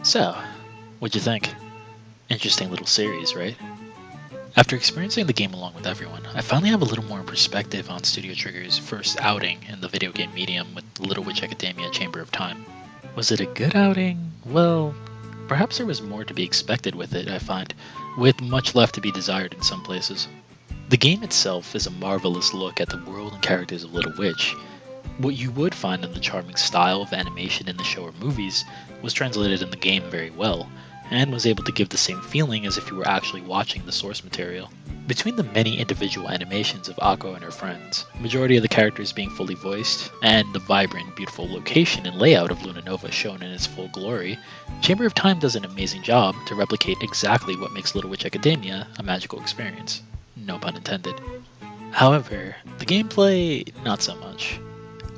So, what'd you think? Interesting little series, right? After experiencing the game along with everyone, I finally have a little more perspective on Studio Trigger's first outing in the video game medium with Little Witch Academia Chamber of Time. Was it a good outing? Well, perhaps there was more to be expected with it, I find, with much left to be desired in some places. The game itself is a marvelous look at the world and characters of Little Witch. What you would find in the charming style of animation in the show or movies was translated in the game very well, and was able to give the same feeling as if you were actually watching the source material. Between the many individual animations of Akko and her friends, majority of the characters being fully voiced, and the vibrant, beautiful location and layout of Luna Nova shown in its full glory, Chamber of Time does an amazing job to replicate exactly what makes Little Witch Academia a magical experience. No pun intended. However, the gameplay, not so much.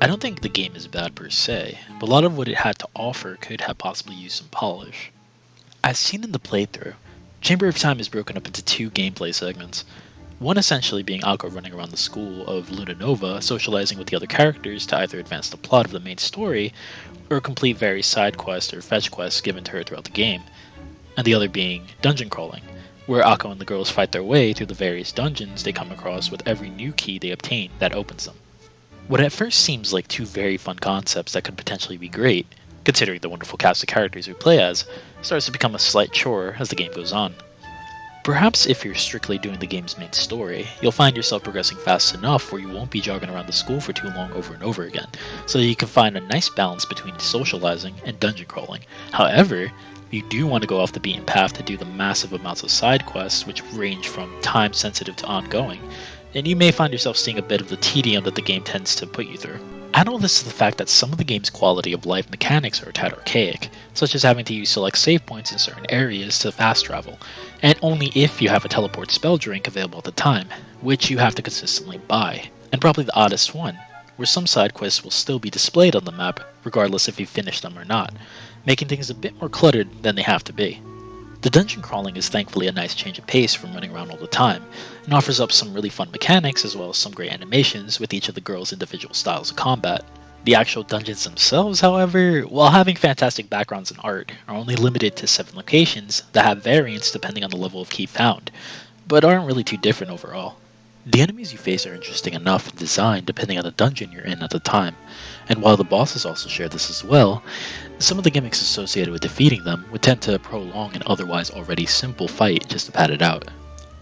I don't think the game is bad per se, but a lot of what it had to offer could have possibly used some polish. As seen in the playthrough, Chamber of Time is broken up into two gameplay segments. One essentially being Akko running around the school of Luna Nova, socializing with the other characters to either advance the plot of the main story, or complete various side quests or fetch quests given to her throughout the game, and the other being dungeon crawling, where Akko and the girls fight their way through the various dungeons they come across with every new key they obtain that opens them. What at first seems like two very fun concepts that could potentially be great, considering the wonderful cast of characters we play as, starts to become a slight chore as the game goes on. Perhaps if you're strictly doing the game's main story, you'll find yourself progressing fast enough where you won't be jogging around the school for too long over and over again, so that you can find a nice balance between socializing and dungeon crawling. However, if you do want to go off the beaten path to do the massive amounts of side quests, which range from time sensitive to ongoing, then you may find yourself seeing a bit of the tedium that the game tends to put you through. Add all this to the fact that some of the game's quality of life mechanics are a tad archaic, such as having to use select save points in certain areas to fast travel, and only if you have a teleport spell drink available at the time, which you have to consistently buy. And probably the oddest one, where some side quests will still be displayed on the map, regardless if you finish them or not, making things a bit more cluttered than they have to be. The dungeon crawling is thankfully a nice change of pace from running around all the time, and offers up some really fun mechanics as well as some great animations with each of the girls' individual styles of combat. The actual dungeons themselves, however, while having fantastic backgrounds and art, are only limited to 7 locations that have variants depending on the level of key found, but aren't really too different overall. The enemies you face are interesting enough in design depending on the dungeon you're in at the time, and while the bosses also share this as well, some of the gimmicks associated with defeating them would tend to prolong an otherwise already simple fight just to pad it out.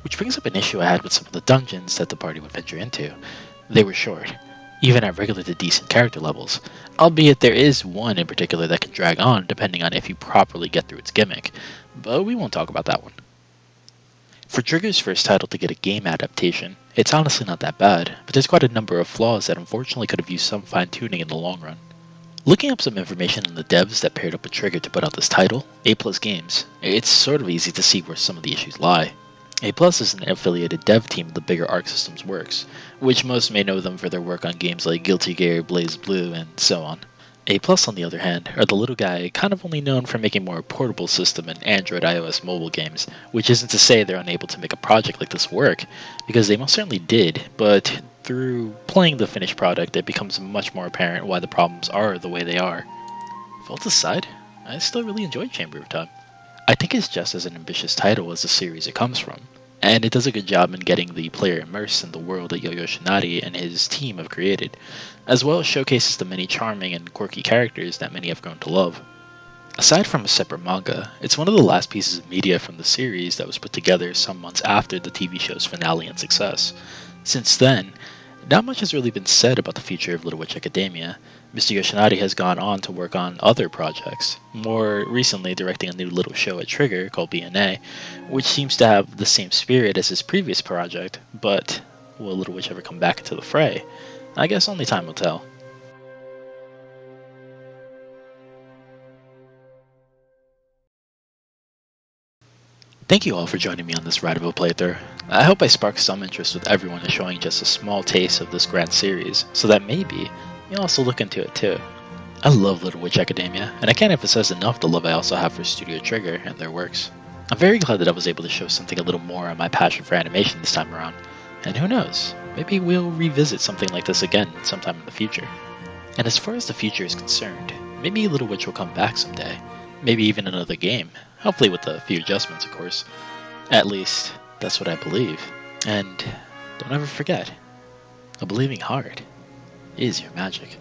Which brings up an issue I had with some of the dungeons that the party would venture into. They were short, even at regular to decent character levels, albeit there is one in particular that can drag on depending on if you properly get through its gimmick, but we won't talk about that one. For Trigger's first title to get a game adaptation, it's honestly not that bad, but there's quite a number of flaws that unfortunately could have used some fine-tuning in the long run. Looking up some information on the devs that paired up with Trigger to put out this title, A+ Games, it's sort of easy to see where some of the issues lie. A+ is an affiliated dev team of the bigger Arc Systems works, which most may know them for their work on games like Guilty Gear, BlazBlue, and so on. A+, on the other hand, are the little guy kind of only known for making more portable system and Android iOS mobile games, which isn't to say they're unable to make a project like this work, because they most certainly did, but through playing the finished product it becomes much more apparent why the problems are the way they are. Faults aside, I still really enjoyed Chamber of Time. I think it's just as an ambitious title as the series it comes from, and it does a good job in getting the player immersed in the world that Yo-Yo Shinari and his team have created, as well as showcases the many charming and quirky characters that many have grown to love. Aside from a separate manga, it's one of the last pieces of media from the series that was put together some months after the TV show's finale and success. Since then, not much has really been said about the future of Little Witch Academia. Mr. Yoshinari has gone on to work on other projects, more recently directing a new little show at Trigger called BNA, which seems to have the same spirit as his previous project, but will Little Witch ever come back into the fray? I guess only time will tell. Thank you all for joining me on this ride of a playthrough. I hope I sparked some interest with everyone in showing just a small taste of this grand series, so that maybe you'll also look into it too. I love Little Witch Academia, and I can't emphasize enough the love I also have for Studio Trigger and their works. I'm very glad that I was able to show something a little more on my passion for animation this time around, and who knows, maybe we'll revisit something like this again sometime in the future. And as far as the future is concerned, maybe Little Witch will come back someday, maybe even another game. Hopefully with a few adjustments, of course. At least, that's what I believe. And don't ever forget, a believing heart is your magic.